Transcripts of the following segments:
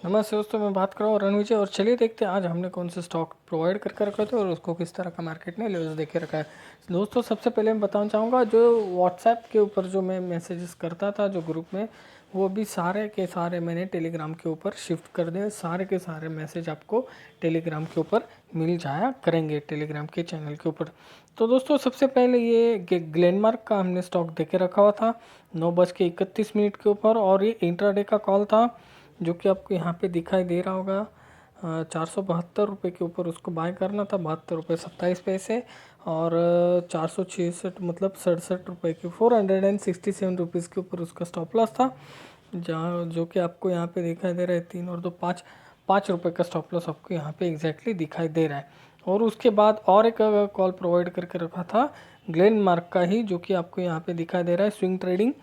नमस्ते दोस्तों, मैं बात कर रहा हूँ रणविजय। और चलिए देखते हैं आज हमने कौन से स्टॉक प्रोवाइड करके रखे थे और उसको किस तरह का मार्केट ने लेवल्स देके रखा है। दोस्तों सबसे पहले मैं बताना चाहूँगा, जो व्हाट्सएप के ऊपर जो मैं मैसेजेस करता था जो ग्रुप में, वो भी सारे के सारे मैंने टेलीग्राम के ऊपर शिफ्ट कर दिए। सारे के सारे मैसेज आपको टेलीग्राम के ऊपर मिल जाया करेंगे, टेलीग्राम के चैनल के ऊपर। तो दोस्तों सबसे पहले ये ग्लेनमार्क का हमने स्टॉक देके रखा हुआ था 9:31 के ऊपर, और ये इंट्राडे का कॉल था जो कि आपको यहाँ पे दिखाई दे रहा होगा। 472 रुपये के ऊपर उसको बाय करना था, 72 रुपये 27 पैसे। और 466 मतलब 67 रुपये की 467 रुपीज़ के ऊपर उसका स्टॉप लॉस था, जहाँ जो कि आपको यहाँ पे दिखाई दे रहा है। 3 और 2 5 5 रुपये का स्टॉप लॉस आपको यहाँ पे एग्जैक्टली दिखाई दे रहा है। और उसके बाद और एक कॉल प्रोवाइड करके रखा था ग्लेन मार्क का ही, जो कि आपको यहाँ पे दिखाई दे रहा है। Swing trading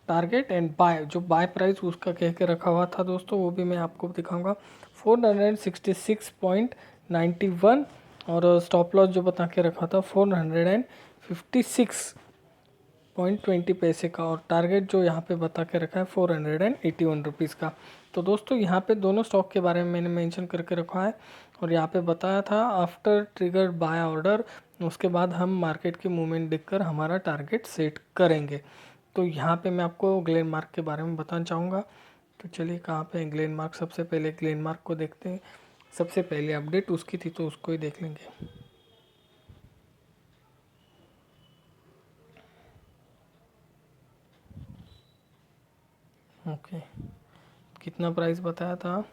target and buy, जो बाय प्राइस उसका कह के रखा हुआ था दोस्तों, वो भी मैं आपको दिखाऊंगा 466.91। और स्टॉप लॉस जो बता के रखा था 456.20 का, और टारगेट जो यहाँ पे बता के रखा है 481 रुपीज़ का। तो दोस्तों यहाँ पे दोनों स्टॉक के बारे में मैंने मेंशन करके रखा है, और यहाँ पे बताया था आफ्टर ट्रिगर बाय ऑर्डर, उसके बाद हम मार्केट की मूवमेंट देखकर हमारा टारगेट सेट करेंगे। तो यहाँ पे मैं आपको ग्लेन मार्क के बारे में बताना चाहूँगा। तो चलिए कहाँ पे है ग्लेन मार्क। सबसे पहले ग्लेन मार्क को देखते हैं। सबसे पहले अपडेट उसकी थी तो उसको ही देख लेंगे। ओके, कितना प्राइस बताया था?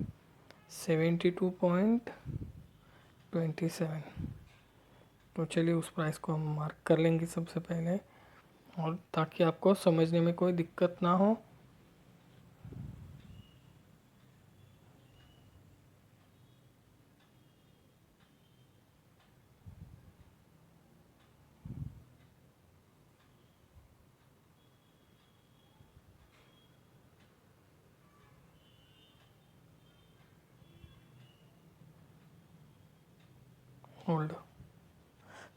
72.27। तो चलिए उस प्राइस को हम मार्क कर लेंगे सबसे पहले, और ताकि आपको समझने में कोई दिक्कत ना हो। होल्ड।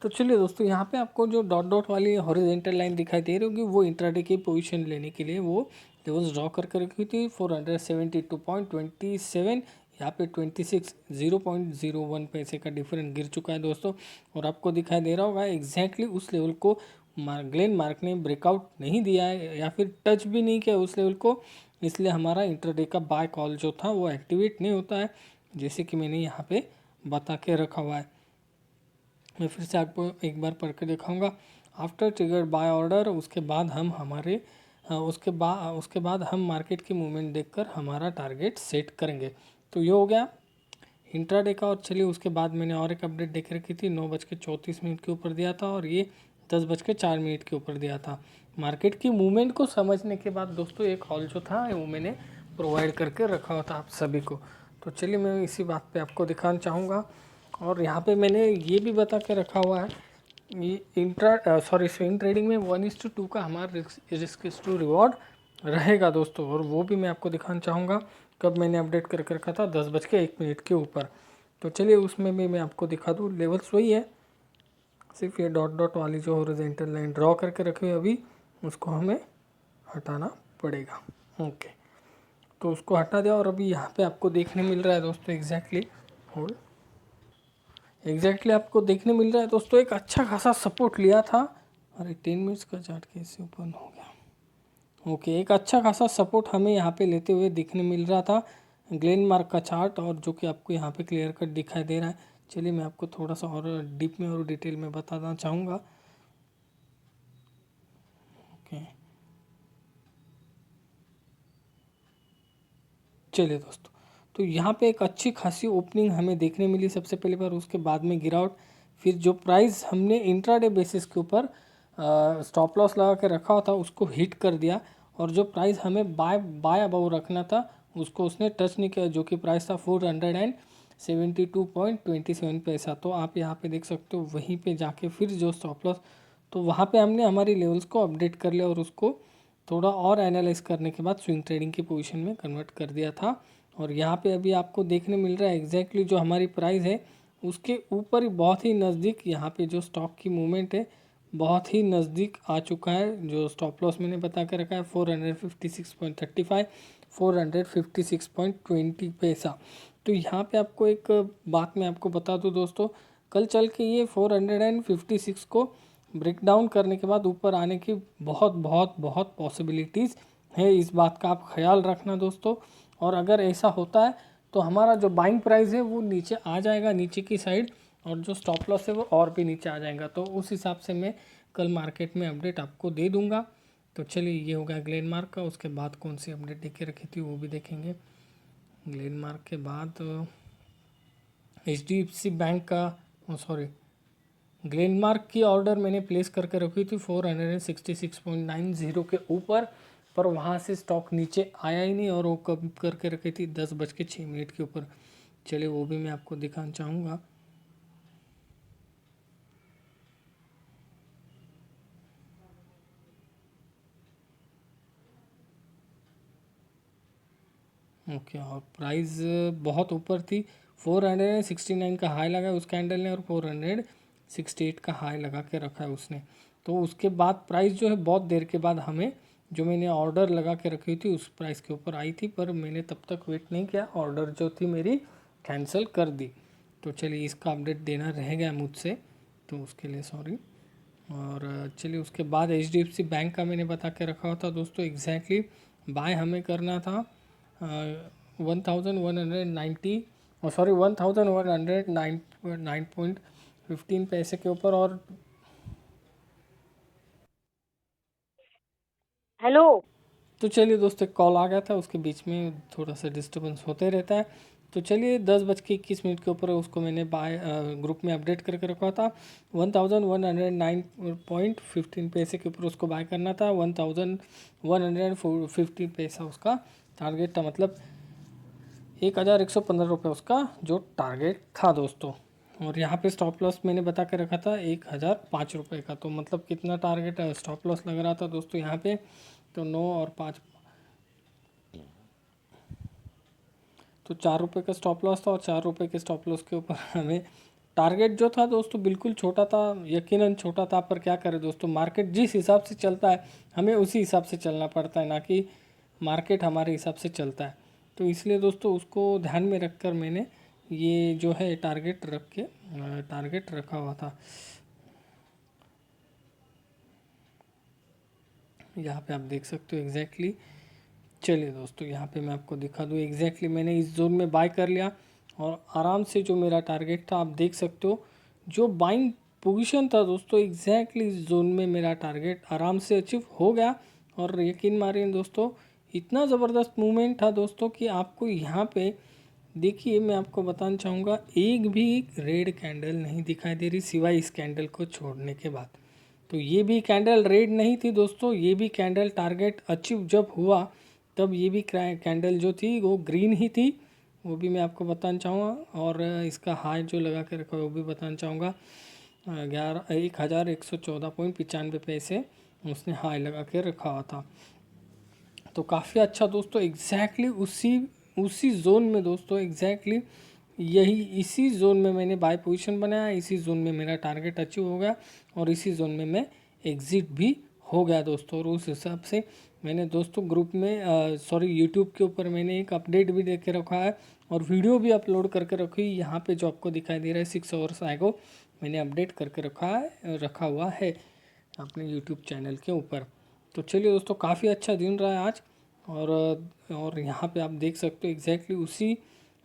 तो चलिए दोस्तों, यहाँ पे आपको जो डॉट डॉट वाली हॉरिजेंटल लाइन दिखाई दे रही होगी, वो इंट्राडे की पोजीशन लेने के लिए वो लेवल्स ड्रॉ करके रखी थी 472.27। यहाँ पे 26 0.01 पैसे का डिफरेंस गिर चुका है दोस्तों। और आपको दिखाई दे रहा होगा एग्जैक्टली उस लेवल को ग्लेन मार्क ने ब्रेकआउट नहीं दिया है, या फिर टच भी नहीं किया उस लेवल को, इसलिए हमारा इंट्राडे का बाय कॉल जो था वो एक्टिवेट नहीं होता है, जैसे कि मैंने यहाँ पे बता के रखा हुआ है। मैं फिर से आपको एक बार पढ़ के दिखाऊंगा। आफ्टर ट्रिगर बाय ऑर्डर, उसके बाद हम हमारे उसके बाद हम मार्केट की मूवमेंट देखकर हमारा टारगेट सेट करेंगे। तो ये हो गया इंट्राडे का। और चलिए उसके बाद मैंने और एक अपडेट देख रखी थी, 9:34 के ऊपर दिया था, और ये 10:04 के ऊपर दिया था। मार्केट की मूवमेंट को समझने के बाद दोस्तों एक हॉल जो था वो मैंने प्रोवाइड करके रखा हुआ था आप सभी को। तो चलिए मैं इसी बात पे आपको दिखाना चाहूँगा। और यहाँ पे मैंने ये भी बता के रखा हुआ है, ये स्विंग ट्रेडिंग में 1:2 का हमारा रिस्क टू रिवॉर्ड रहेगा दोस्तों। और वो भी मैं आपको दिखाना चाहूँगा, कब मैंने अपडेट करके रखा था 10:01 के ऊपर। तो चलिए उसमें भी मैं आपको दिखा दूँ। लेवल्स वही है, सिर्फ ये डॉट डॉट वाली जो हॉरिजॉन्टल लाइन ड्रॉ करके रखी हुई अभी, उसको हमें हटाना पड़ेगा। ओके, तो उसको हटा दिया, और अभी यहाँ पे आपको देखने मिल रहा है दोस्तों एग्जैक्टली आपको देखने मिल रहा है दोस्तों एक अच्छा खासा सपोर्ट लिया था। अरे 10 मिनट्स का चार्ट कैसे ओपन हो गया? ओके, एक अच्छा खासा सपोर्ट हमें यहाँ पे लेते हुए दिखने मिल रहा था ग्लेन मार्क का चार्ट, और जो कि आपको यहाँ पे क्लियर कट दिखाई दे रहा है। चलिए मैं आपको थोड़ा सा और डीप में और डिटेल में बताना चाहूँगा। ओके, चलिए दोस्तों, तो यहाँ पे एक अच्छी खासी ओपनिंग हमें देखने मिली सबसे पहली बार, उसके बाद में गिरावट। फिर जो प्राइस हमने इंट्राडे बेसिस के ऊपर स्टॉप लॉस लगा के रखा हुआ था उसको हिट कर दिया, और जो प्राइस हमें बाय अबव रखना था उसको उसने टच नहीं किया, जो कि प्राइस था 472.27 पैसा। तो आप यहाँ पे देख सकते हो वहीं पे जाके फिर जो स्टॉप लॉस, तो वहाँ पे हमने हमारी लेवल्स को अपडेट कर लिया, और उसको थोड़ा और एनालाइज करने के बाद स्विंग ट्रेडिंग की पोजीशन में कन्वर्ट कर दिया था। और यहाँ पे अभी आपको देखने मिल रहा है एग्जैक्टली जो हमारी प्राइस है उसके ऊपर ही बहुत ही नज़दीक यहाँ पे जो स्टॉक की मूवमेंट है बहुत ही नज़दीक आ चुका है। जो स्टॉप लॉस मैंने बता के रखा है 456.35, 456.20 पैसा। तो यहाँ पे आपको एक बात मैं आपको बता दूँ दोस्तों, कल चल के ये 456 को ब्रेक डाउन करने के बाद ऊपर आने की बहुत बहुत बहुत पॉसिबिलिटीज़ है। इस बात का आप ख्याल रखना दोस्तों। और अगर ऐसा होता है तो हमारा जो बाइंग प्राइस है वो नीचे आ जाएगा, नीचे की साइड, और जो स्टॉप लॉस है वो और भी नीचे आ जाएगा। तो उस हिसाब से मैं कल मार्केट में अपडेट आपको दे दूंगा। तो चलिए, ये हो गया ग्लेनमार्क का। उसके बाद कौन सी अपडेट देखे रखी थी वो भी देखेंगे। ग्लेनमार्क के बाद HDFC बैंक का, सॉरी, ग्लेनमार्क की ऑर्डर मैंने प्लेस करके रखी थी 466.90 के ऊपर, पर वहाँ से स्टॉक नीचे आया ही नहीं, और वो कब करके रखी थी 10:06 के ऊपर। चलिए, वो भी मैं आपको दिखाना चाहूँगा। ओके, और प्राइस बहुत ऊपर थी। 469 का हाई लगा उस कैंडल ने, और 468 का हाई लगा के रखा है उसने। तो उसके बाद प्राइस जो है बहुत देर के बाद हमें, जो मैंने ऑर्डर लगा के रखी थी उस प्राइस के ऊपर आई थी, पर मैंने तब तक वेट नहीं किया, ऑर्डर जो थी मेरी कैंसिल कर दी। तो चलिए, इसका अपडेट देना रह गया मुझसे, तो उसके लिए सॉरी। और चलिए, उसके बाद HDFC बैंक का मैंने बता के रखा हुआ था दोस्तों, एग्जैक्टली बाय हमें करना था 1190, सॉरी 1109.15 पैसे के ऊपर। और हेलो। तो चलिए दोस्तों, एक कॉल आ गया था, उसके बीच में थोड़ा सा डिस्टर्बेंस होते रहता है। तो चलिए, 10:21 के ऊपर उसको मैंने बाय ग्रुप में अपडेट करके रखा था। 1109.15 पैसे के ऊपर उसको बाय करना था। 1115 पैसा उसका टारगेट था, मतलब 1115 रुपये उसका जो टारगेट था दोस्तों। और यहाँ पे स्टॉप लॉस मैंने बता के रखा था 1005 रुपये का। तो मतलब कितना टारगेट स्टॉप लॉस लग रहा था दोस्तों यहाँ पे, तो 9 और 5, तो 4 रुपये का स्टॉप लॉस था। और 4 रुपये के स्टॉप लॉस के ऊपर हमें टारगेट जो था दोस्तों बिल्कुल छोटा था, यकीनन छोटा था, पर क्या करें दोस्तों, मार्केट जिस हिसाब से चलता है हमें उसी हिसाब से चलना पड़ता है, ना कि मार्केट हमारे हिसाब से चलता है। तो इसलिए दोस्तों उसको ध्यान में रखकर मैंने ये जो है टारगेट रख के टारगेट रखा हुआ था। यहाँ पे आप देख सकते हो एग्जैक्टली। चलिए दोस्तों, यहाँ पे मैं आपको दिखा दूँ एग्जैक्टली, मैंने इस जोन में बाय कर लिया, और आराम से जो मेरा टारगेट था आप देख सकते हो, जो बाइंग पोजीशन था दोस्तों एग्जैक्टली इस जोन में मेरा टारगेट आराम से अचीव हो गया। और यकीन मानिए दोस्तों, इतना ज़बरदस्त मूवमेंट था दोस्तों कि आपको यहाँ पे देखिए, मैं आपको बताना चाहूँगा, एक भी रेड कैंडल नहीं दिखाई दे रही सिवाय इस कैंडल को छोड़ने के बाद। तो ये भी कैंडल रेड नहीं थी दोस्तों, ये भी कैंडल टारगेट अचीव जब हुआ तब ये भी कैंडल जो थी वो ग्रीन ही थी, वो भी मैं आपको बताना चाहूँगा। और इसका हाई जो लगा के रखा है वो भी बताना चाहूँगा, 11,114.95 पैसे उसने हाई लगा के रखा हुआ था। तो काफ़ी अच्छा दोस्तों, एग्जैक्टली उसी जोन में दोस्तों, एग्जैक्टली यही इसी जोन में मैंने बाय पोजीशन बनाया, इसी जोन में मेरा टारगेट अचीव हो गया, और इसी जोन में मैं एग्ज़िट भी हो गया दोस्तों। और उस हिसाब से मैंने दोस्तों ग्रुप में, सॉरी, यूट्यूब के ऊपर मैंने एक अपडेट भी दे के रखा है, और वीडियो भी अपलोड करके रखी। यहाँ पे जो आपको दिखाई दे रहा है 6 आवर्स आएगो मैंने अपडेट करके रखा हुआ है अपने यूट्यूब चैनल के ऊपर। तो चलिए दोस्तों, काफ़ी अच्छा दिन रहा है आज। और यहाँ पे आप देख सकते हो एग्जैक्टली उसी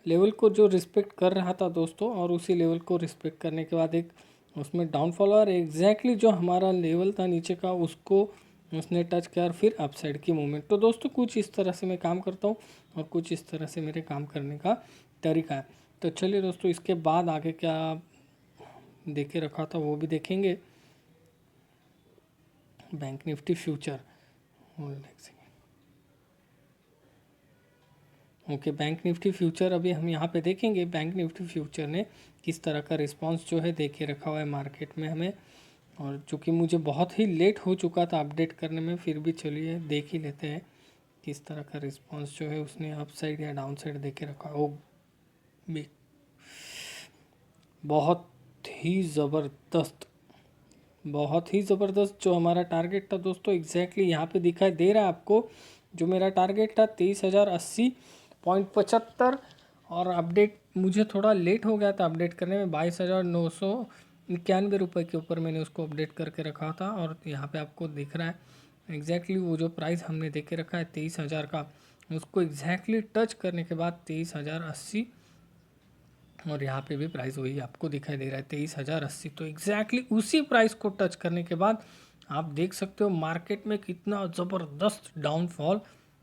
लेवल को जो रिस्पेक्ट कर रहा था दोस्तों, और उसी लेवल को रिस्पेक्ट करने के बाद एक उसमें डाउनफॉल, और एग्जैक्टली जो हमारा लेवल था नीचे का उसको उसने टच किया, और फिर अपसाइड की मूवमेंट। तो दोस्तों कुछ इस तरह से मैं काम करता हूँ, और कुछ इस तरह से मेरे काम करने का तरीका है। तो चलिए दोस्तों, इसके बाद आगे क्या देखे रखा था वो भी देखेंगे। Bank Nifty future, okay, bank Nifty future अभी हम यहाँ पे देखेंगे। बैंक निफ्टी फ्यूचर ने किस तरह का रिस्पांस जो है देखे रखा हुआ है मार्केट में हमें, और चूँकि मुझे बहुत ही लेट हो चुका था अपडेट करने में, फिर भी चलिए देख ही लेते हैं किस तरह का रिस्पांस जो है उसने अप साइड या डाउन साइड देखे रखा। ओ भी बहुत ही ज़बरदस्त, बहुत ही ज़बरदस्त जो हमारा टारगेट था दोस्तों, एग्जैक्टली यहाँ पे दिखाई दे रहा है आपको, जो मेरा टारगेट था 23,080.75, और अपडेट मुझे थोड़ा लेट हो गया था अपडेट करने में, 22,991 रुपये के ऊपर मैंने उसको अपडेट करके रखा था। और यहाँ पे आपको दिख रहा है एग्जैक्टली वो जो प्राइस हमने दे के रखा है 23,000 का, उसको एग्जैक्टली टच करने के बाद 23,080, और यहाँ पे भी प्राइस वही आपको दिखाई दे रहा है 23,080। तो एग्जैक्टली उसी प्राइस को टच करने के बाद आप देख सकते हो मार्केट में कितना ज़बरदस्त डाउनफॉल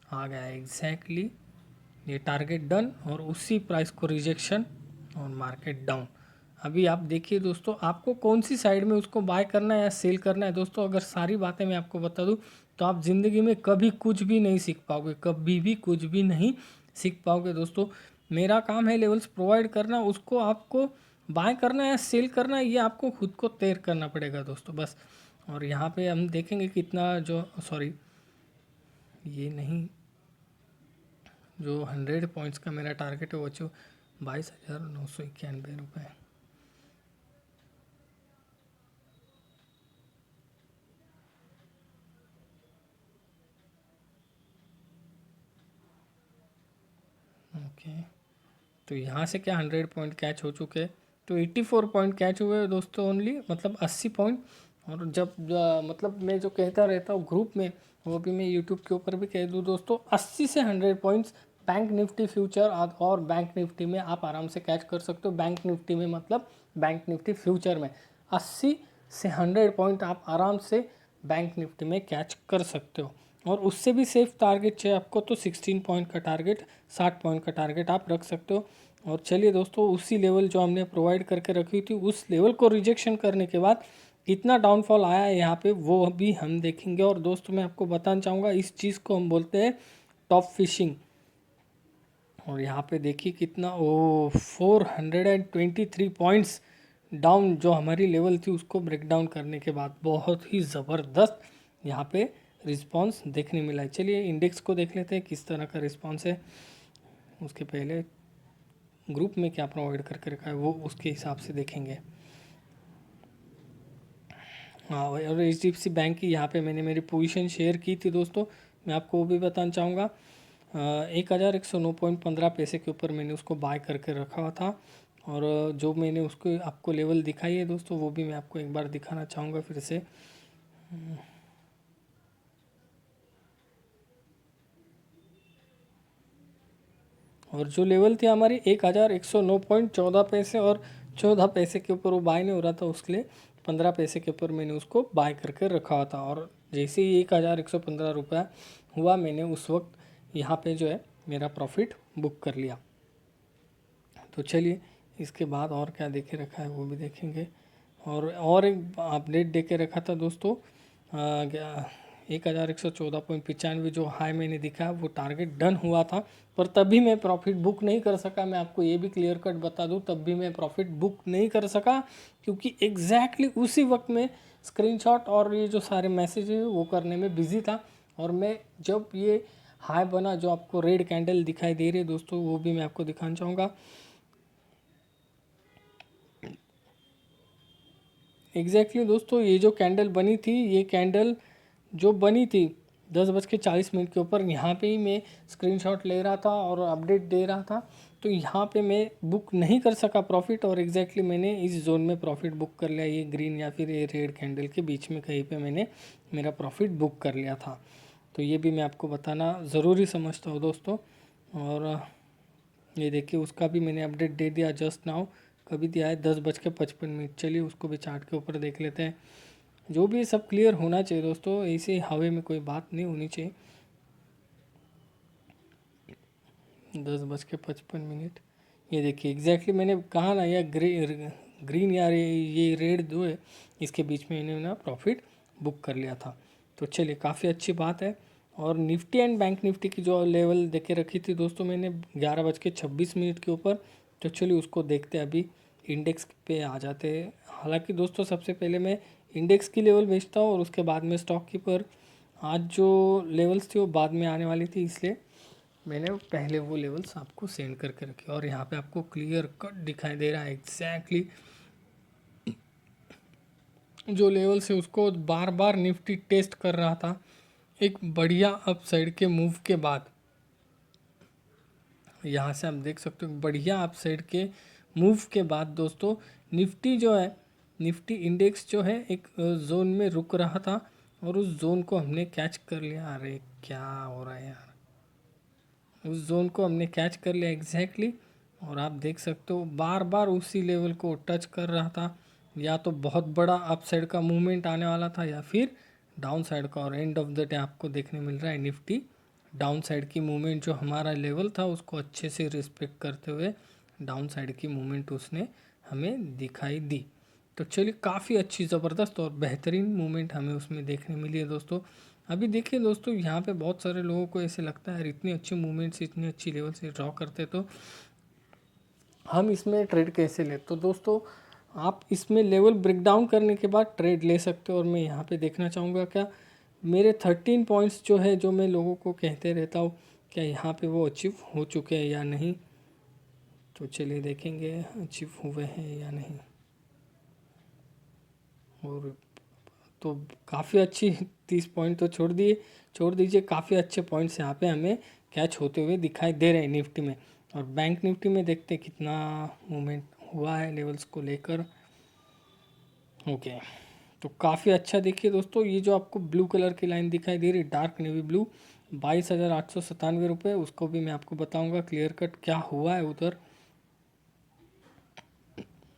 आ गया है। एग्जैक्टली ये टारगेट डन और उसी प्राइस को रिजेक्शन और मार्केट डाउन। अभी आप देखिए दोस्तों, आपको कौन सी साइड में उसको बाय करना है या सेल करना है। दोस्तों अगर सारी बातें मैं आपको बता दूं तो आप ज़िंदगी में कभी कुछ भी नहीं सीख पाओगे, कभी भी कुछ भी नहीं सीख पाओगे। दोस्तों मेरा काम है लेवल्स प्रोवाइड करना, उसको आपको बाय करना है सेल करना है, ये आपको खुद को तैयार करना पड़ेगा दोस्तों बस। और यहाँ पे हम देखेंगे कितना जो सॉरी ये नहीं, जो 100 पॉइंट्स का मेरा टारगेट है वो 22,991 रुपये। ओके, तो यहाँ से क्या 100 पॉइंट कैच हो चुके हैं, तो 84 पॉइंट कैच हुए हैं दोस्तों ओनली, मतलब 80 पॉइंट। और जब मतलब मैं जो कहता रहता हूँ ग्रुप में, वो भी मैं यूट्यूब के ऊपर भी कह दूँ दोस्तों, 80 से 100 पॉइंट्स बैंक निफ्टी फ्यूचर और बैंक निफ्टी में आप आराम से कैच कर सकते हो। बैंक निफ्टी में मतलब बैंक निफ्टी फ्यूचर में 80 से 100 पॉइंट आप आराम से बैंक निफ्टी में कैच कर सकते हो। और उससे भी सेफ टारगेट चाहिए आपको तो 16 पॉइंट का टारगेट, 60 पॉइंट का टारगेट आप रख सकते हो। और चलिए दोस्तों, उसी लेवल जो हमने प्रोवाइड करके रखी थी उस लेवल को रिजेक्शन करने के बाद कितना डाउनफॉल आया है यहाँ पे वो भी हम देखेंगे। और दोस्तों मैं आपको बताना चाहूँगा इस चीज़ को हम बोलते हैं टॉप फिशिंग। और यहाँ पे देखिए कितना 423 पॉइंट्स डाउन जो हमारी लेवल थी उसको ब्रेक डाउन करने के बाद बहुत ही ज़बरदस्त यहाँ पे रिस्पांस देखने मिला है। चलिए इंडेक्स को देख लेते हैं किस तरह का रिस्पांस है। उसके पहले ग्रुप में क्या प्रोवाइड करके रखा है वो उसके हिसाब से देखेंगे। हाँ, और HDFC बैंक की यहाँ पे मैंने मेरी पोजीशन शेयर की थी दोस्तों, मैं आपको वो भी बताना चाहूँगा। 1,109.15 के ऊपर मैंने उसको बाय करके रखा हुआ था। और जो मैंने उसको आपको लेवल दिखाई है दोस्तों वो भी मैं आपको एक बार दिखाना चाहूँगा फिर से। और जो लेवल थी हमारी 1,109.14 और 14 के ऊपर वो बाय नहीं हो रहा था, उसके लिए 15 के ऊपर मैंने उसको बाय करके रखा हुआ था। और जैसे ही 1,115 रुपया हुआ मैंने उस वक्त यहाँ पे जो है मेरा प्रॉफिट बुक कर लिया। तो चलिए इसके बाद और क्या देखे रखा है वो भी देखेंगे। और एक अपडेट दे के रखा था दोस्तों, 1,114.95 जो हाई मैंने दिखा वो टारगेट डन हुआ था, पर तभी मैं प्रॉफिट बुक नहीं कर सका। मैं आपको ये भी क्लियर कट बता दूं, तब भी मैं प्रॉफिट बुक नहीं कर सका क्योंकि एग्जैक्टली उसी वक्त में स्क्रीनशॉट और ये जो सारे मैसेज है वो करने में बिजी था। और मैं जब ये हाई बना जो आपको रेड कैंडल दिखाई दे रही है दोस्तों वो भी मैं आपको दिखाना चाहूँगा। एग्जैक्टली दोस्तों ये जो कैंडल बनी थी, ये कैंडल जो बनी थी 10:40 के ऊपर, यहाँ पे ही मैं स्क्रीनशॉट ले रहा था और अपडेट दे रहा था। तो यहाँ पे मैं बुक नहीं कर सका प्रॉफिट, और एग्जैक्टली मैंने इस जोन में प्रॉफिट बुक कर लिया, ये ग्रीन या फिर ये रेड कैंडल के बीच में कहीं पे मैंने मेरा प्रॉफिट बुक कर लिया था। तो ये भी मैं आपको बताना ज़रूरी समझता हूँ दोस्तों। और ये देखिए उसका भी मैंने अपडेट दे दिया जस्ट नाउ, कभी दिया है 10:55। चलिए उसको भी चार्ट के ऊपर देख लेते हैं। जो भी सब क्लियर होना चाहिए दोस्तों, ऐसे हवा में कोई बात नहीं होनी चाहिए। 10:55, ये देखिए एग्जैक्टली मैंने कहा ना, यह ग्रीन या ये रेड जो है इसके बीच में इन्होंने ना प्रॉफिट बुक कर लिया था। तो चलिए काफ़ी अच्छी बात है। और निफ्टी एंड बैंक निफ्टी की जो लेवल देके रखी थी दोस्तों मैंने 11:26 के ऊपर, तो चलिए उसको देखते हैं। अभी इंडेक्स पे आ जाते हैं। हालांकि दोस्तों सबसे पहले मैं इंडेक्स की लेवल बेचता हूँ और उसके बाद में स्टॉक की, पर आज जो लेवल्स थी वो बाद में आने वाली थी, इसलिए मैंने पहले वो लेवल्स आपको सेंड करके रखे। और यहाँ पे आपको क्लियर कट दिखाई दे रहा है एग्जैक्टली जो लेवल्स है उसको बार बार निफ्टी टेस्ट कर रहा था। एक बढ़िया अपसाइड के मूव के बाद यहाँ से आप देख सकते हो बढ़िया अपसाइड के मूव के बाद दोस्तों निफ्टी जो है, निफ्टी इंडेक्स जो है एक जोन में रुक रहा था और उस जोन को हमने कैच कर लिया। अरे क्या हो रहा है यार, उस जोन को हमने कैच कर लिया एग्जैक्टली। और आप देख सकते हो बार बार उसी लेवल को टच कर रहा था। या तो बहुत बड़ा अपसाइड का मूवमेंट आने वाला था या फिर डाउन साइड का। और एंड ऑफ द डे आपको देखने मिल रहा है निफ्टी डाउन साइड की मूवमेंट जो हमारा लेवल था उसको अच्छे से रिस्पेक्ट करते हुए डाउन साइड की मूवमेंट उसने हमें दिखाई दी। तो चलिए काफ़ी अच्छी ज़बरदस्त और बेहतरीन मूवमेंट हमें उसमें देखने मिली है दोस्तों। अभी देखिए दोस्तों यहाँ पे बहुत सारे लोगों को ऐसे लगता है इतनी अच्छी मूवमेंट्स इतनी अच्छी लेवल से ड्रॉ करते तो हम इसमें ट्रेड कैसे ले। तो दोस्तों आप इसमें लेवल ब्रेक डाउन करने के बाद ट्रेड ले सकते हो। और मैं यहाँ पे देखना चाहूँगा क्या मेरे 13 पॉइंट्स जो है जो मैं लोगों को कहते रहता हूँ क्या यहाँ पे वो अचीव हो चुके हैं या नहीं। तो चलिए देखेंगे अचीव हुए हैं या नहीं। और तो काफ़ी अच्छी 30 पॉइंट तो छोड़ दीजिए काफ़ी अच्छे पॉइंट्स यहाँ पे हमें कैच होते हुए दिखाई दे रहे हैं निफ्टी में। और बैंक निफ्टी में देखते हैं कितना मूवमेंट हुआ है लेवल्स को लेकर। ओके, तो काफ़ी अच्छा देखिए दोस्तों ये जो आपको ब्लू कलर की लाइन दिखाई दे रही डार्क नेवी ब्लू 22,897 रुपये, उसको भी मैं आपको बताऊंगा क्लियर कट क्या हुआ है उधर।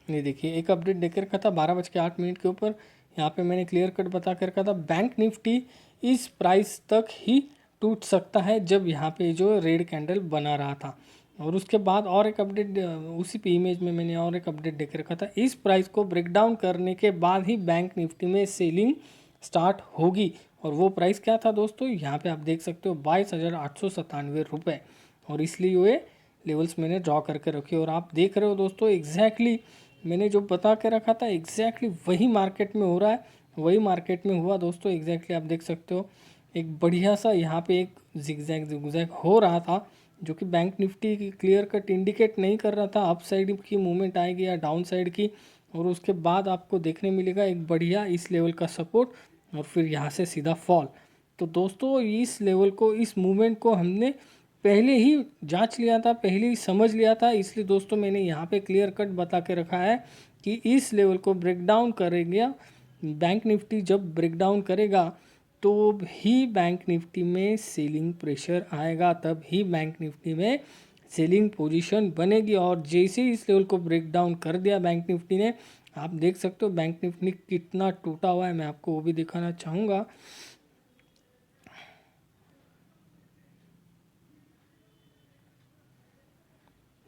ये देखिए एक अपडेट देकर रखा था 12:08 के ऊपर, यहाँ पे मैंने क्लियर कट बता कर रखा था बैंक निफ्टी इस प्राइस तक ही टूट सकता है जब यहाँ पे जो रेड कैंडल बना रहा था। और उसके बाद और एक अपडेट उसी पे इमेज में मैंने और एक अपडेट देकर रखा था इस प्राइस को ब्रेक डाउन करने के बाद ही बैंक निफ्टी में सेलिंग स्टार्ट होगी। और वो प्राइस क्या था दोस्तों, यहाँ पे आप देख सकते हो 22,897 रुपये। और इसलिए ये लेवल्स मैंने ड्रॉ करके रखे और आप देख रहे हो दोस्तों एग्जैक्टली मैंने जो बता के रखा था एग्जैक्टली वही मार्केट में हो रहा है, वही मार्केट में हुआ दोस्तों। एग्जैक्टली आप देख सकते हो एक बढ़िया सा यहाँ पे एक जिगजैग हो रहा था जो कि बैंक निफ्टी की क्लियर कट इंडिकेट नहीं कर रहा था अप साइड की मूवमेंट आएगी या डाउन साइड की। और उसके बाद आपको देखने मिलेगा एक बढ़िया इस लेवल का सपोर्ट और फिर यहाँ से सीधा फॉल। तो दोस्तों इस लेवल को इस मूवमेंट को हमने पहले ही जांच लिया था, पहले ही समझ लिया था। इसलिए दोस्तों मैंने यहाँ पे क्लियर कट बता के रखा है कि इस लेवल को ब्रेक डाउन करेगा बैंक निफ्टी। जब ब्रेक डाउन करेगा तो ही बैंक निफ्टी में सेलिंग प्रेशर आएगा, तब ही बैंक निफ्टी में सेलिंग पोजीशन बनेगी। और जैसे ही इस लेवल को ब्रेक डाउन कर दिया बैंक निफ्टी ने, आप देख सकते हो बैंक निफ्टी कितना टूटा हुआ है, मैं आपको वो भी दिखाना चाहूँगा।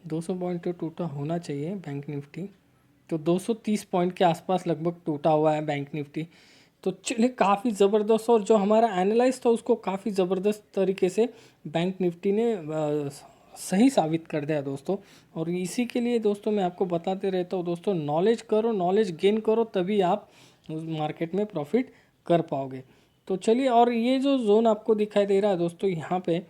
200 पॉइंट तो टूटा होना चाहिए बैंक निफ्टी, तो 230 पॉइंट के आसपास लगभग टूटा हुआ है बैंक निफ्टी। तो चलिए काफ़ी ज़बरदस्त, और जो हमारा एनालाइज था उसको काफ़ी ज़बरदस्त तरीके से बैंक निफ्टी ने सही साबित कर दिया दोस्तों। और इसी के लिए दोस्तों मैं आपको बताते रहता हूँ दोस्तों नॉलेज करो, नॉलेज गेन करो, तभी आप उस मार्केट में प्रॉफिट कर पाओगे। तो चलिए, और ये जो जोन आपको दिखाई दे रहा है दोस्तों यहाँ पे,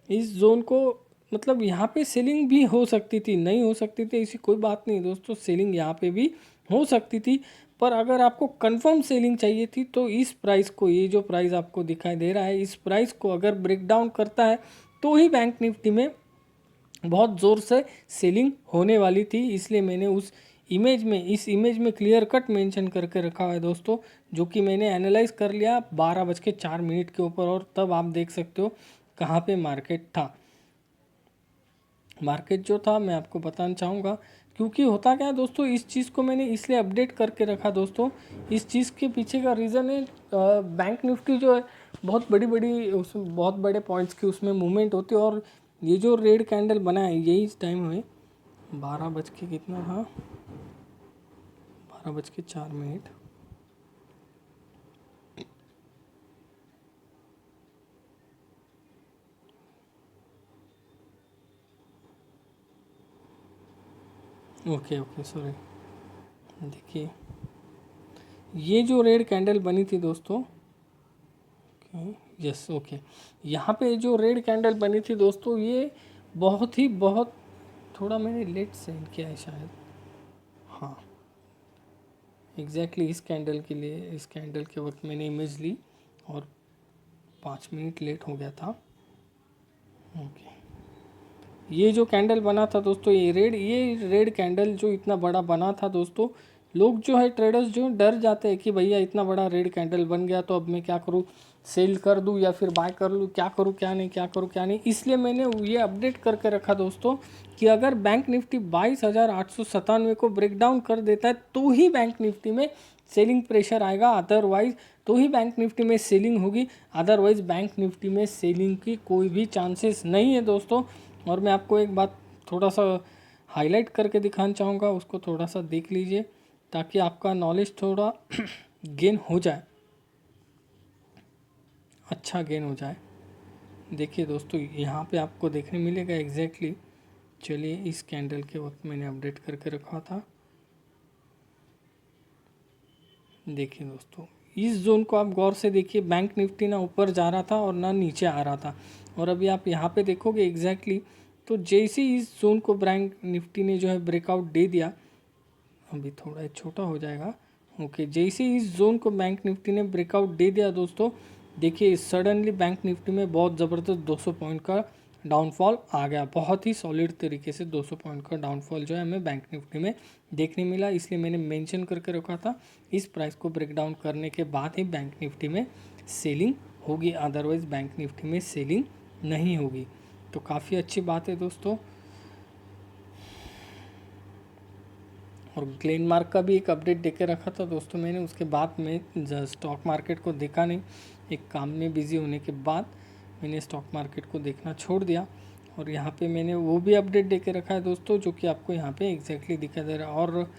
इस जोन को मतलब यहाँ पे सेलिंग भी हो सकती थी, नहीं हो सकती थी ऐसी कोई बात नहीं दोस्तों, सेलिंग यहाँ पे भी हो सकती थी। पर अगर आपको कंफर्म सेलिंग चाहिए थी तो इस प्राइस को, ये जो प्राइस आपको दिखाई दे रहा है, इस प्राइस को अगर ब्रेक डाउन करता है तो ही बैंक निफ्टी में बहुत ज़ोर से सेलिंग होने वाली थी। इसलिए मैंने उस इमेज में, इस इमेज में क्लियर कट मेंशन करके रखा हुआ है दोस्तों, जो कि मैंने एनालाइज कर लिया 12:04 के ऊपर। और तब आप देख सकते हो कहाँ पे मार्केट था। मार्केट जो था मैं आपको बताना चाहूँगा, क्योंकि होता क्या है दोस्तों, इस चीज़ को मैंने इसलिए अपडेट करके रखा दोस्तों, इस चीज़ के पीछे का रीज़न है बैंक निफ्टी जो है बहुत बड़ी बड़ी उसमें बहुत बड़े पॉइंट्स की उसमें मूवमेंट होती है। और ये जो रेड कैंडल बना है यही इस टाइम में 12 बज के कितना था, 12:04। ओके ओके सॉरी, देखिए ये जो रेड कैंडल बनी थी दोस्तों, यस ओके, यहाँ पे जो रेड कैंडल बनी थी दोस्तों ये बहुत थोड़ा मैंने लेट सेंड किया है शायद। हाँ एग्जैक्टली इस कैंडल के लिए, इस कैंडल के वक्त मैंने इमेज ली। और 5 मिनट लेट हो गया था। ओके, ये जो कैंडल बना था दोस्तों, ये रेड कैंडल जो इतना बड़ा बना था दोस्तों, लोग जो है ट्रेडर्स जो डर जाते हैं कि भैया इतना बड़ा रेड कैंडल बन गया तो अब मैं क्या करूँ, सेल कर दूँ या फिर बाय कर लूँ, क्या करूँ क्या नहीं, क्या करूँ क्या नहीं। इसलिए मैंने ये अपडेट करके रखा दोस्तों कि अगर बैंक निफ्टी 22,897 को ब्रेक डाउन कर देता है तो ही बैंक निफ्टी में सेलिंग प्रेशर आएगा, अदरवाइज तो ही बैंक निफ्टी में सेलिंग होगी, अदरवाइज बैंक निफ्टी में सेलिंग की कोई भी चांसेस नहीं है दोस्तों। और मैं आपको एक बात थोड़ा सा हाईलाइट करके दिखाना चाहूँगा, उसको थोड़ा सा देख लीजिए ताकि आपका नॉलेज थोड़ा गेन हो जाए, अच्छा गेन हो जाए। देखिए दोस्तों, यहाँ पे आपको देखने मिलेगा एग्जैक्टली। चलिए, इस कैंडल के वक्त मैंने अपडेट करके रखा था। देखिए दोस्तों, इस जोन को आप गौर से देखिए, बैंक निफ्टी ना ऊपर जा रहा था और ना नीचे आ रहा था। और अभी आप यहाँ पे देखोगे एग्जैक्टली, तो जैसे ही इस जोन को बैंक निफ्टी ने जो है ब्रेकआउट दे दिया, अभी थोड़ा छोटा हो जाएगा। ओके, जैसे ही इस जोन को बैंक निफ्टी ने ब्रेकआउट दे दिया दोस्तों, देखिए सडनली बैंक निफ्टी में बहुत ज़बरदस्त 200 पॉइंट का डाउनफॉल आ गया। बहुत ही सॉलिड तरीके से 200 पॉइंट का डाउनफॉल जो है हमें बैंक निफ्टी में देखने मिला। इसलिए मैंने मेंशन करके रखा था इस प्राइस को ब्रेक डाउन करने के बाद ही बैंक निफ्टी में सेलिंग होगी, अदरवाइज बैंक निफ्टी में सेलिंग नहीं होगी। तो काफ़ी अच्छी बात है दोस्तों। और ग्लेनमार्क का भी एक अपडेट देके रखा था दोस्तों मैंने, उसके बाद में स्टॉक मार्केट को देखा नहीं, एक काम में बिज़ी होने के बाद मैंने स्टॉक मार्केट को देखना छोड़ दिया। और यहाँ पे मैंने वो भी अपडेट देके रखा है दोस्तों, जो कि आपको यहाँ पे एग्जैक्टली दिखाई दे रहा है। और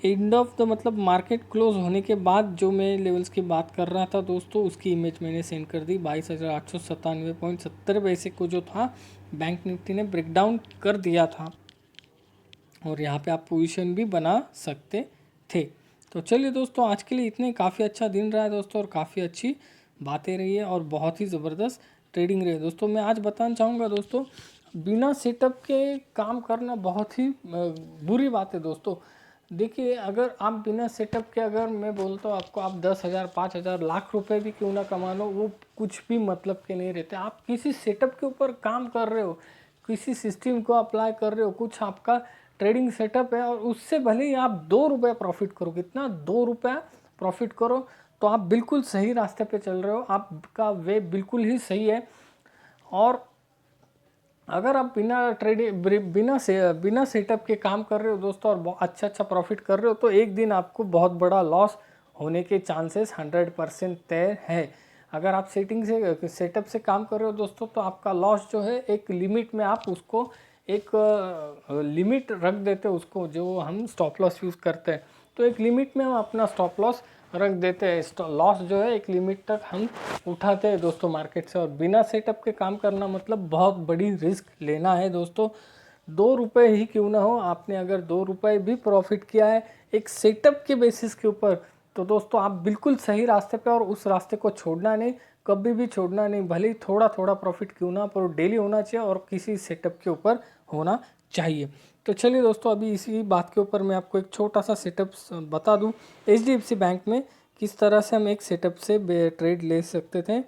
एंड ऑफ द मतलब मार्केट क्लोज होने के बाद जो मैं लेवल्स की बात कर रहा था दोस्तों, उसकी इमेज मैंने सेंड कर दी। 22,897.70 पैसे को जो था बैंक निफ्टी ने ब्रेकडाउन कर दिया था, और यहाँ पे आप पोजीशन भी बना सकते थे। तो चलिए दोस्तों, आज के लिए इतने, काफ़ी अच्छा दिन रहा है दोस्तों, और काफ़ी अच्छी बातें रही है और बहुत ही ज़बरदस्त ट्रेडिंग रही है दोस्तों। मैं आज बताना चाहूँगा दोस्तों, बिना सेटअप के काम करना बहुत ही बुरी बात है दोस्तों। देखिए, अगर आप बिना सेटअप के, अगर मैं बोलता हूँ आपको, आप 10,000 5,000 लाख रुपए भी क्यों ना कमा लो, वो कुछ भी मतलब के नहीं रहते। आप किसी सेटअप के ऊपर काम कर रहे हो, किसी सिस्टम को अप्लाई कर रहे हो, कुछ आपका ट्रेडिंग सेटअप है, और उससे भले ही आप 2 रुपये प्रॉफिट करो, कितना 2 रुपया प्रॉफिट करो, तो आप बिल्कुल सही रास्ते पे चल रहे हो, आपका वे बिल्कुल ही सही है। और अगर आप बिना सेटअप के काम कर रहे हो दोस्तों, और अच्छा अच्छा प्रॉफिट कर रहे हो, तो एक दिन आपको बहुत बड़ा लॉस होने के चांसेस 100% तय है। अगर आप सेटअप से काम कर रहे हो दोस्तों, तो आपका लॉस जो है एक लिमिट में, आप उसको एक लिमिट रख देते हो, उसको जो हम स्टॉप लॉस यूज़ करते हैं, तो एक लिमिट में हम अपना स्टॉप लॉस रख देते हैं। लॉस जो है एक लिमिट तक हम उठाते हैं दोस्तों मार्केट से। और बिना सेटअप के काम करना मतलब बहुत बड़ी रिस्क लेना है दोस्तों। 2 रुपये ही क्यों ना हो, आपने अगर 2 रुपये भी प्रॉफिट किया है एक सेटअप के बेसिस के ऊपर, तो दोस्तों आप बिल्कुल सही रास्ते पे, और उस रास्ते को छोड़ना नहीं, कभी भी छोड़ना नहीं। भले ही थोड़ा थोड़ा प्रॉफिट क्यों ना, पर डेली होना चाहिए और किसी सेटअप के ऊपर होना चाहिए। तो चलिए दोस्तों, अभी इसी बात के ऊपर मैं आपको एक छोटा सा सेटअप बता दूं, HDFC बैंक में किस तरह से हम एक सेटअप से ट्रेड ले सकते थे।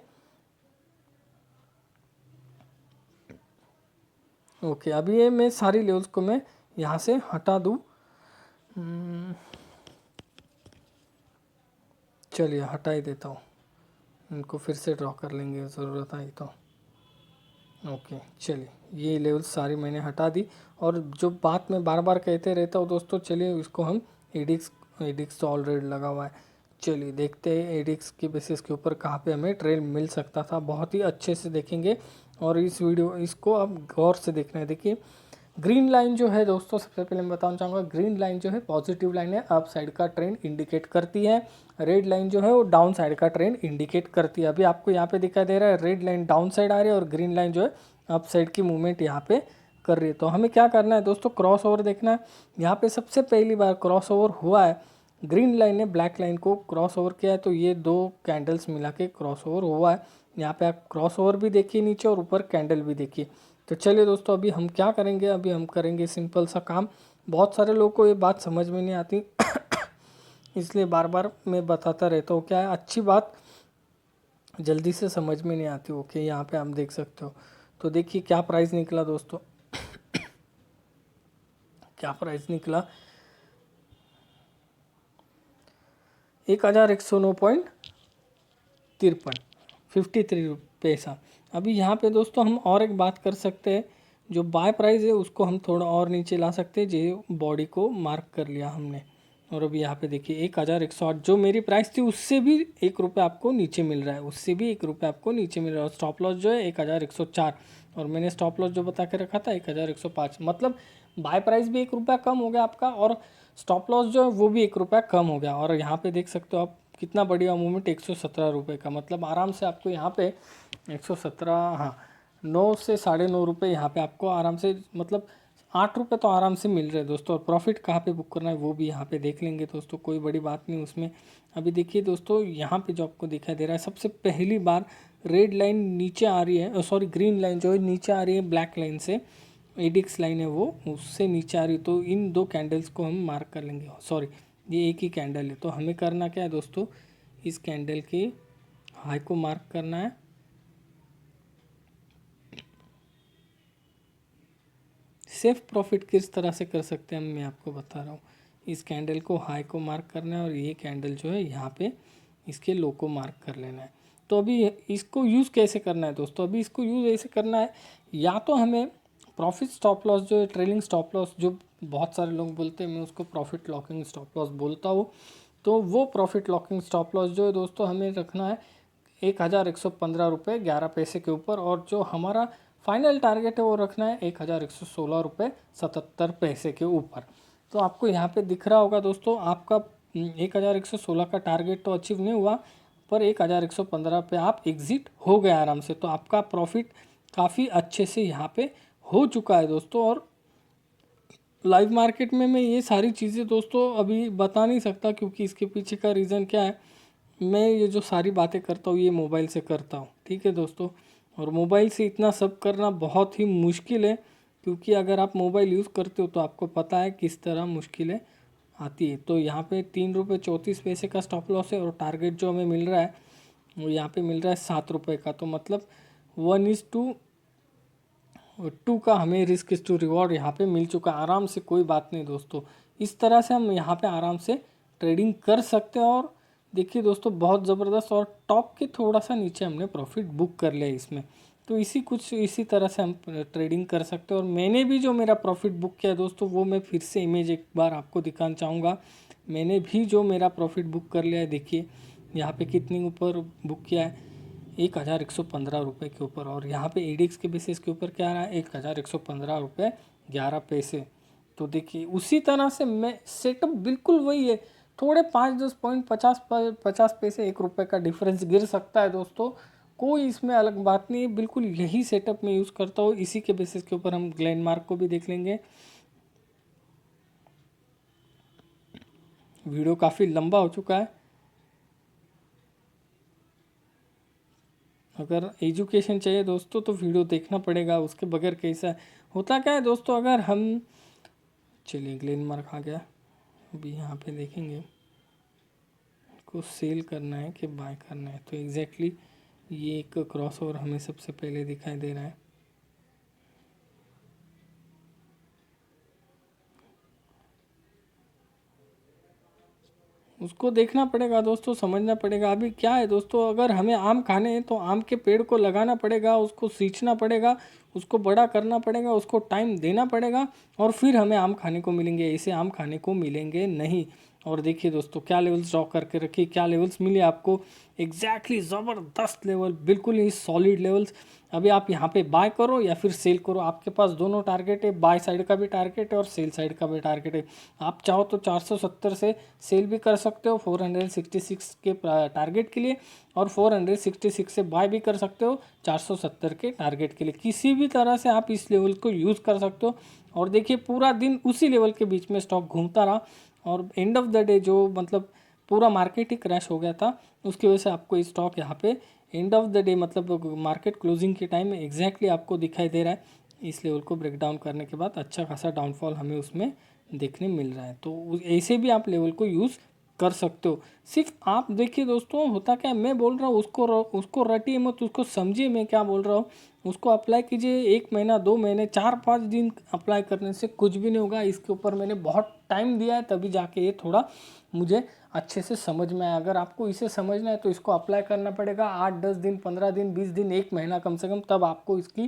ओके, अभी ये मैं सारी लेवल्स को मैं यहाँ से हटा दूँ। चलिए हटा ही देता हूँ, इनको फिर से ड्रॉ कर लेंगे ज़रूरत आई तो। ओके, चलिए ये लेवल्स सारी मैंने हटा दी। और जो बात मैं बार बार कहते रहता हूँ दोस्तों, चलिए इसको हम एडिक्स तो ऑलरेडी लगा हुआ है। चलिए देखते हैं एडिक्स के बेसिस के ऊपर कहाँ पे हमें ट्रेड मिल सकता था, बहुत ही अच्छे से देखेंगे। और इस वीडियो इसको अब गौर से देखना है। देखिए, ग्रीन लाइन जो है दोस्तों, सबसे पहले मैं बताना चाहूँगा, ग्रीन लाइन जो है पॉजिटिव लाइन है, अप साइड का ट्रेंड इंडिकेट करती है। रेड लाइन जो है वो डाउन साइड का ट्रेंड इंडिकेट करती है। अभी आपको यहाँ पे दिखाई दे रहा है रेड लाइन डाउन साइड आ रही है और ग्रीन लाइन जो है अप साइड की मूवमेंट यहाँ पे कर रही है। तो हमें क्या करना है दोस्तों, क्रॉस ओवर देखना है। यहाँ पे सबसे पहली बार क्रॉस ओवर हुआ है, ग्रीन लाइन ने ब्लैक लाइन को क्रॉस ओवर किया है, तो ये 2 कैंडल्स मिला के क्रॉस ओवर हुआ है। यहाँ पे आप क्रॉस ओवर भी देखिए नीचे, और ऊपर कैंडल भी देखिए। तो चलिए दोस्तों, अभी हम क्या करेंगे, अभी हम करेंगे सिंपल सा काम। बहुत सारे लोगों को ये बात समझ में नहीं आती इसलिए बार बार मैं बताता रहता हूँ। क्या है अच्छी बात, जल्दी से समझ में नहीं आती। ओके, यहाँ पे आप देख सकते हो। तो देखिए क्या प्राइस निकला दोस्तों, क्या प्राइस निकला, 1109.53, 53 पैसा। अभी यहाँ पे दोस्तों हम और एक बात कर सकते हैं, जो बाय प्राइस है उसको हम थोड़ा और नीचे ला सकते हैं, जो बॉडी को मार्क कर लिया हमने। और अभी यहाँ पे देखिए 1108 जो मेरी प्राइस थी उससे भी 1 रुपये आपको नीचे मिल रहा है, उससे भी 1 रुपये आपको नीचे मिल रहा है। और स्टॉप लॉस जो है 1104, और मैंने स्टॉप लॉस जो बता के रखा था 1105, मतलब बाय प्राइस भी 1 रुपया कम हो गया आपका, और स्टॉप लॉस जो है वो भी 1 रुपया कम हो गया। और यहाँ पे देख सकते हो आप कितना बढ़िया मूवमेंट, 117 रुपये का, मतलब आराम से आपको यहाँ पे 117, हाँ 9 से 9.5 रुपये यहाँ पे आपको आराम से, मतलब 8 रुपये तो आराम से मिल रहे हैं दोस्तों। और प्रॉफिट कहाँ पे बुक करना है वो भी यहाँ पे देख लेंगे दोस्तों, कोई बड़ी बात नहीं उसमें। अभी देखिए दोस्तों यहाँ पे जो आपको दिखाई दे रहा है, सबसे पहली बार रेड लाइन नीचे आ रही है, सॉरी ग्रीन लाइन जो है नीचे आ रही है ब्लैक लाइन से, एडिक्स लाइन है वो उससे नीचे आ रही है। तो इन दो कैंडल्स को हम मार्क कर लेंगे, सॉरी ये एक ही कैंडल है। तो हमें करना क्या है दोस्तों, इस कैंडल के हाई को मार्क करना है, सेफ प्रॉफिट किस तरह से कर सकते हैं मैं आपको बता रहा हूँ। इस कैंडल को हाई को मार्क करना है, और ये कैंडल जो है यहाँ पे इसके लो को मार्क कर लेना है। तो अभी इसको यूज़ कैसे करना है दोस्तों, अभी इसको यूज़ ऐसे करना है, या तो हमें प्रॉफिट स्टॉप लॉस जो है, ट्रेलिंग स्टॉप लॉस जो बहुत सारे लोग बोलते हैं, मैं उसको प्रॉफिट लॉकिंग स्टॉप लॉस बोलता हूँ। तो वो प्रॉफिट लॉकिंग स्टॉप लॉस जो है दोस्तों हमें रखना है 1115 रुपये 11 पैसे के ऊपर, और जो हमारा फाइनल टारगेट है वो रखना है 1116 रुपये 77 पैसे के ऊपर। तो आपको यहाँ पे दिख रहा होगा दोस्तों, आपका 1116 का टारगेट तो अचीव नहीं हुआ, पर 1115 पे आप एग्ज़िट हो गए आराम से। तो आपका प्रॉफिट काफ़ी अच्छे से यहाँ पे हो चुका है दोस्तों। और लाइव मार्केट में मैं ये सारी चीज़ें दोस्तों अभी बता नहीं सकता, क्योंकि इसके पीछे का रीज़न क्या है, मैं ये जो सारी बातें करता हूँ ये मोबाइल से करता हूँ, ठीक है दोस्तों। और मोबाइल से इतना सब करना बहुत ही मुश्किल है, क्योंकि अगर आप मोबाइल यूज़ करते हो तो आपको पता है किस तरह मुश्किलें आती है। तो यहाँ पे 3 रुपये 34 पैसे का स्टॉप लॉस है, और टारगेट जो हमें मिल रहा है वो यहाँ पे मिल रहा है 7 रुपये का। तो मतलब 1:2 का हमें रिस्क इज टू रिवॉर्ड यहाँ पे मिल चुका है आराम से। कोई बात नहीं दोस्तों, इस तरह से हम यहाँ पे आराम से ट्रेडिंग कर सकते हैं। और देखिए दोस्तों बहुत ज़बरदस्त, और टॉप के थोड़ा सा नीचे हमने प्रॉफिट बुक कर लिया इसमें। तो इसी तरह से हम ट्रेडिंग कर सकते हैं। और मैंने भी जो मेरा प्रॉफिट बुक किया है दोस्तों, वो मैं फिर से इमेज एक बार आपको दिखाना चाहूँगा। मैंने भी जो मेरा प्रॉफिट बुक कर लिया है, देखिए यहाँ पे कितनी ऊपर बुक किया है, 1115 रुपये के ऊपर। और यहाँ पे एडिक्स के बेसिस के ऊपर क्या रहा है, 1115 रुपये 11 पैसे। तो देखिए उसी तरह से मैं सेटअप बिल्कुल वही है, थोड़े 5-10 पॉइंट 50 पैसे 1 रुपये का डिफरेंस गिर सकता है दोस्तों, कोई इसमें अलग बात नहीं है। बिल्कुल यही सेटअप मैं यूज़ करता हूँ, इसी के बेसिस के ऊपर हम ग्लेनमार्क को भी देख लेंगे। वीडियो काफ़ी लंबा हो चुका है, अगर एजुकेशन चाहिए दोस्तों तो वीडियो देखना पड़ेगा, उसके बगैर कैसा होता क्या है दोस्तों। अगर हम, चलिए ग्लेनमार्क आ गया, अभी यहाँ पे देखेंगे को सेल करना है कि बाय करना है। तो एग्जैक्टली ये एक क्रॉस ओवर हमें सबसे पहले दिखाई दे रहा है, उसको देखना पड़ेगा दोस्तों, समझना पड़ेगा। अभी क्या है दोस्तों, अगर हमें आम खाने हैं तो आम के पेड़ को लगाना पड़ेगा, उसको सींचना पड़ेगा, उसको बड़ा करना पड़ेगा, उसको टाइम देना पड़ेगा, और फिर हमें आम खाने को मिलेंगे, ऐसे आम खाने को मिलेंगे नहीं। और देखिए दोस्तों क्या लेवल्स ड्रॉ करके रखिए, क्या लेवल्स मिले आपको, एग्जैक्टली ज़बरदस्त लेवल, बिल्कुल ही सॉलिड लेवल्स। अभी आप यहाँ पे बाय करो या फिर सेल करो, आपके पास दोनों टारगेट है, बाय साइड का भी टारगेट है और सेल साइड का भी टारगेट है। आप चाहो तो 470 से सेल भी कर सकते हो 466 के टारगेट के लिए, और 466 से बाय भी कर सकते हो 470 के टारगेट के लिए। किसी भी तरह से आप इस लेवल को यूज़ कर सकते हो। और देखिए पूरा दिन उसी लेवल के बीच में स्टॉक घूमता रहा, और एंड ऑफ द डे जो मतलब पूरा मार्केट ही क्रैश हो गया था, उसकी वजह से आपको स्टॉक यहाँ पे एंड ऑफ द डे मतलब मार्केट क्लोजिंग के टाइम में एग्जैक्टली आपको दिखाई दे रहा है। इस लेवल को ब्रेक डाउन करने के बाद अच्छा खासा डाउनफॉल हमें उसमें देखने मिल रहा है। तो ऐसे भी आप लेवल को यूज़ कर सकते हो। सिर्फ आप देखिए दोस्तों, होता क्या है, मैं बोल रहा हूँ उसको रटिए मत, उसको समझिए मैं क्या बोल रहा हूँ। उसको अप्लाई कीजिए, 1 महीना 2 महीने 4-5 दिन अप्लाई करने से कुछ भी नहीं होगा। इसके ऊपर मैंने बहुत टाइम दिया है, तभी जाके ये थोड़ा मुझे अच्छे से समझ में आया। अगर आपको इसे समझना है तो इसको अप्लाई करना पड़ेगा 8-10 दिन, 15 दिन, 20 दिन, 1 महीना कम से कम, तब आपको इसकी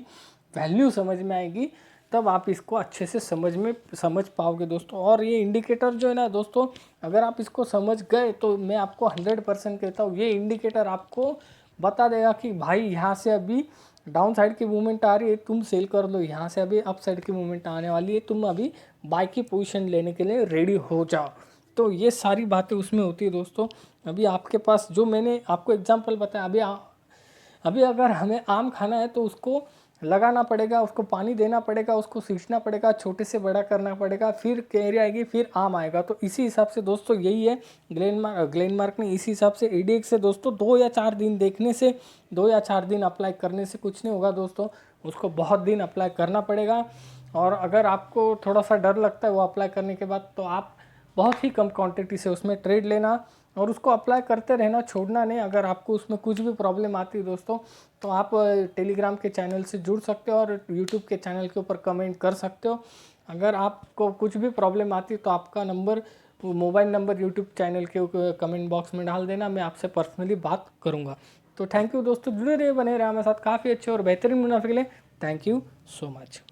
वैल्यू समझ में आएगी, तब आप इसको अच्छे से समझ पाओगे दोस्तों। और ये इंडिकेटर जो है ना दोस्तों, अगर आप इसको समझ गए तो मैं आपको 100% कहता हूँ, ये इंडिकेटर आपको बता देगा कि भाई यहाँ से अभी डाउन साइड की मूवमेंट आ रही है, तुम सेल कर लो। यहाँ से अभी अप साइड की मूवमेंट आने वाली है, तुम अभी बाई की पोजीशन लेने के लिए रेडी हो जाओ। तो ये सारी बातें उसमें होती है दोस्तों। अभी आपके पास जो मैंने आपको एग्जांपल बताया, अभी अगर हमें आम खाना है तो उसको लगाना पड़ेगा, उसको पानी देना पड़ेगा, उसको सींचना पड़ेगा, छोटे से बड़ा करना पड़ेगा, फिर कैरी आएगी, फिर आम आएगा। तो इसी हिसाब से दोस्तों यही है, ग्लेनमार्क ने इसी हिसाब से एडीएक्स से दोस्तों 2 या 4 दिन देखने से, 2 या 4 दिन अप्लाई करने से कुछ नहीं होगा दोस्तों, उसको बहुत दिन अप्लाई करना पड़ेगा। और अगर आपको थोड़ा सा डर लगता है वो अप्लाई करने के बाद, तो आप बहुत ही कम क्वांटिटी से उसमें ट्रेड लेना और उसको अप्लाई करते रहना, छोड़ना नहीं। अगर आपको उसमें कुछ भी प्रॉब्लम आती है दोस्तों, तो आप टेलीग्राम के चैनल से जुड़ सकते हो और यूट्यूब के चैनल के ऊपर कमेंट कर सकते हो। अगर आपको कुछ भी प्रॉब्लम आती है तो आपका number, mobile number YouTube channel के कमेंट बॉक्स में डाल देना, मैं आपसे पर्सनली बात करूँगा। तो थैंक यू दोस्तों, जुड़े रहिए, बने रहे हमारे साथ, काफ़ी अच्छे और बेहतरीन मुनाफे के लिए। Thank you so much.